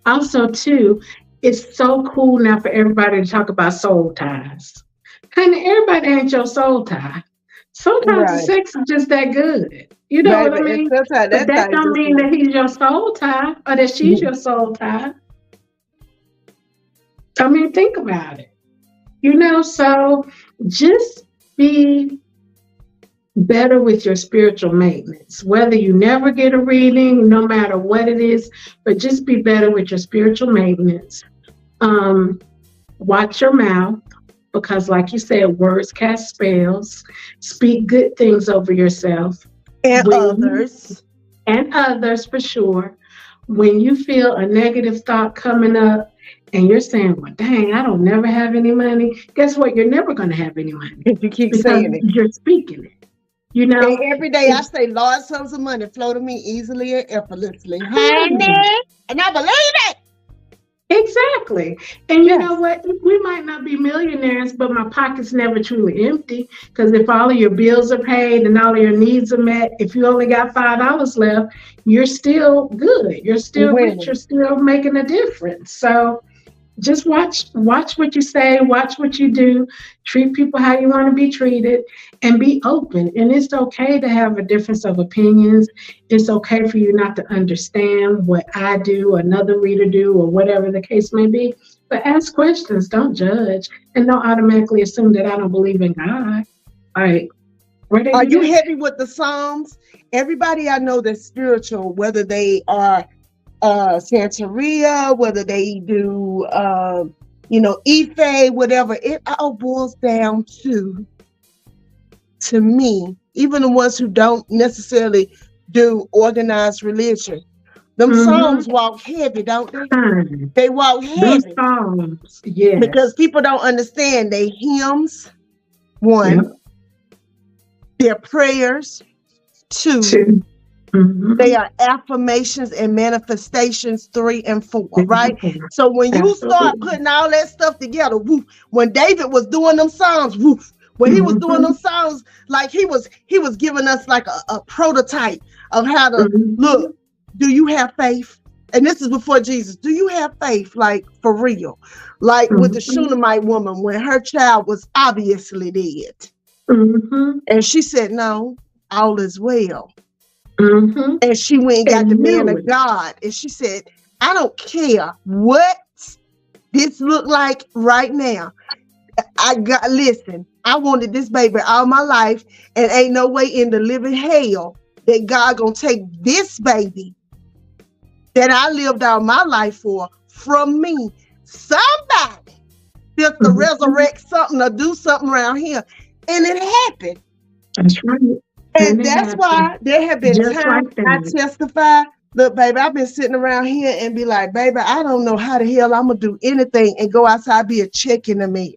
Also, too, it's so cool now for everybody to talk about soul ties. Kind of everybody ain't your soul tie. Sometimes the sex is just that good. You know what I mean? But that don't mean that he's your soul tie or that she's your soul tie. I mean, think about it. You know, so just be better with your spiritual maintenance, whether you never get a reading, no matter what it is, but just be better with your spiritual maintenance. Watch your mouth, because like you said, words cast spells. Speak good things over yourself. And others for sure. When you feel a negative thought coming up and you're saying, well, dang, I don't never have any money. Guess what? You're never going to have any money. If you keep saying it. You're speaking it. You know, and every day I say, large sums of money flow to me easily and effortlessly. And I believe it. Exactly. And you know what? We might not be millionaires, but my pocket's never truly empty. Because if all of your bills are paid and all of your needs are met, if you only got $5 left, you're still good. You're still rich. You're still making a difference. So just watch what you say, watch what you do, treat people how you want to be treated, and be open. And it's okay to have a difference of opinions. It's okay for you not to understand what I do, another reader do, or whatever the case may be. But ask questions, don't judge, and don't automatically assume that I don't believe in God. Like, are you heavy with the Psalms? Everybody I know that's spiritual, whether they are Santeria, whether they do Ife, whatever, it all boils down to me, even the ones who don't necessarily do organized religion, them Psalms walk heavy, don't they? They walk heavy. Psalms, yes. Because people don't understand they hymns, one, their prayers, two. They are affirmations and manifestations, 3 and 4, right? So when you start putting all that stuff together, woof, when David was doing them songs, woof, when he was doing them songs, like he was giving us like a prototype of how to look. Do you have faith? And this is before Jesus. Do you have faith, like for real? Like with the Shunammite woman when her child was obviously dead. And she said, no, all is well. And she went and got the man of God. And she said, I don't care what this look like right now. Listen, I wanted this baby all my life, and ain't no way in the living hell that God gonna take this baby that I lived all my life for from me. Somebody just to resurrect something or do something around here. And it happened. That's right. And that's why there have been times I testify, look, baby, I've been sitting around here and be like, baby, I don't know how the hell I'm going to do anything and go outside, be a check in the mail.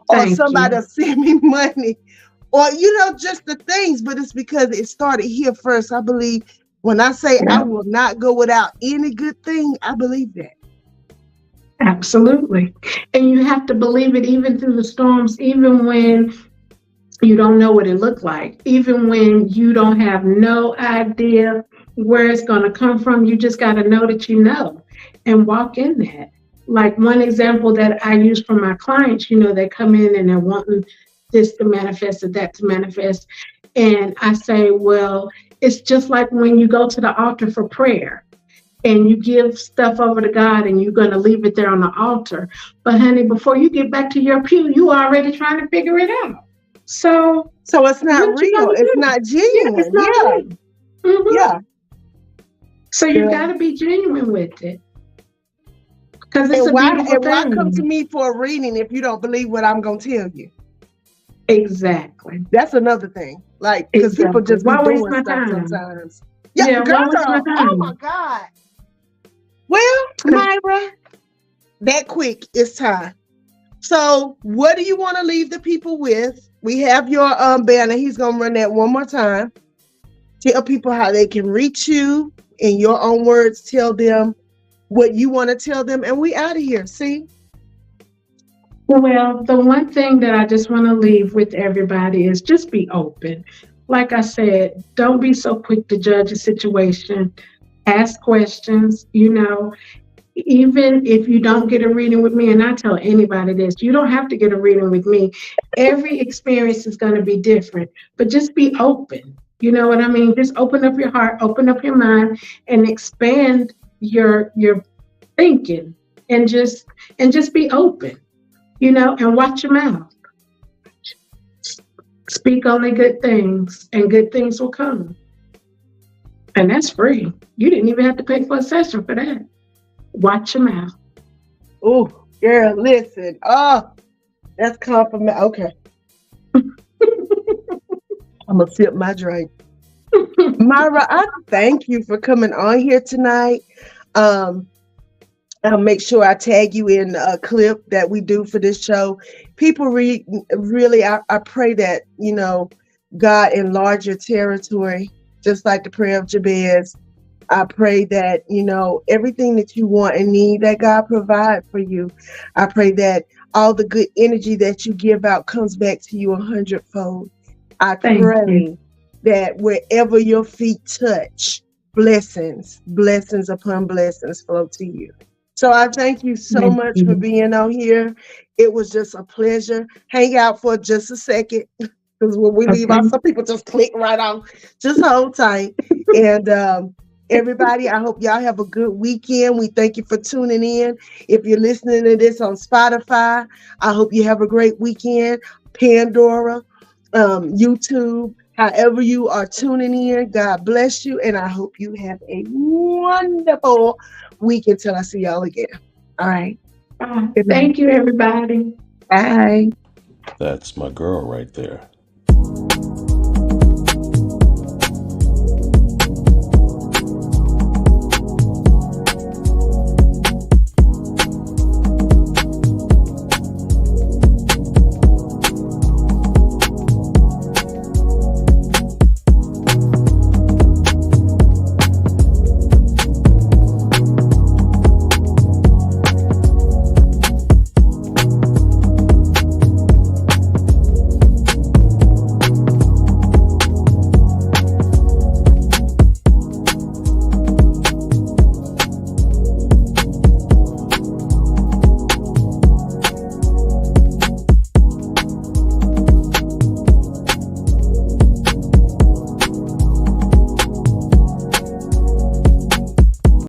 Or somebody will send me money. Or, just the things. But it's because it started here first. I believe When I say Yeah. I will not go without any good thing, I believe that. Absolutely. And you have to believe it even through the storms, even when you don't know what it looked like, even when you don't have no idea where it's going to come from. You just got to know that you know and walk in that. Like one example that I use for my clients, they come in and they're wanting this to manifest or that to manifest. And I say, well, it's just like when you go to the altar for prayer and you give stuff over to God and you're going to leave it there on the altar. But honey, before you get back to your pew, you already trying to figure it out. So it's not what you real. gonna It's do? not genuine. It's not real. Mhm. Yeah. So you Yeah. got to be genuine with it. Because it's And a why beautiful come to thing. me for a reading if you don't believe what I'm going to tell you? Exactly. That's another thing. Like, because people just be Why waste doing my stuff time? sometimes. Yeah, girl. why waste my Oh time? my God. Well, Myra, that quick, it's time. So what do you want to leave the people with? We have your banner. He's going to run that one more time. Tell people how they can reach you in your own words. Tell them what you want to tell them. And we out of here. See? Well, the one thing that I just want to leave with everybody is just be open. Like I said, don't be so quick to judge a situation. Ask questions, even if you don't get a reading with me, and I tell anybody this, you don't have to get a reading with me. Every experience is going to be different, but just be open. You know what I mean? Just open up your heart, open up your mind, and expand your thinking, and just be open, and watch your mouth. Speak only good things, and good things will come. And that's free. You didn't even have to pay for a session for that. Watch your mouth. Oh, girl, listen. Oh, that's compliment. Okay. I'm going to sip my drink. Myra, I thank you for coming on here tonight. I'll make sure I tag you in a clip that we do for this show. People really, I pray that, God enlarge your territory, just like the prayer of Jabez. I pray that, everything that you want and need, that God provide for you. I pray that all the good energy that you give out comes back to you 100-fold. I pray that wherever your feet touch, blessings upon blessings flow to you. So I thank you so much for being on here. It was just a pleasure. Hang out for just a second, because when we leave out, some people just click right on. Just hold tight. And everybody, I hope y'all have a good weekend. We thank you for tuning in. If you're listening to this on Spotify, I hope you have a great weekend. Pandora, YouTube, however you are tuning in, God bless you. And I hope you have a wonderful week until I see y'all again. All right. Thank you, everybody. Bye. That's my girl right there.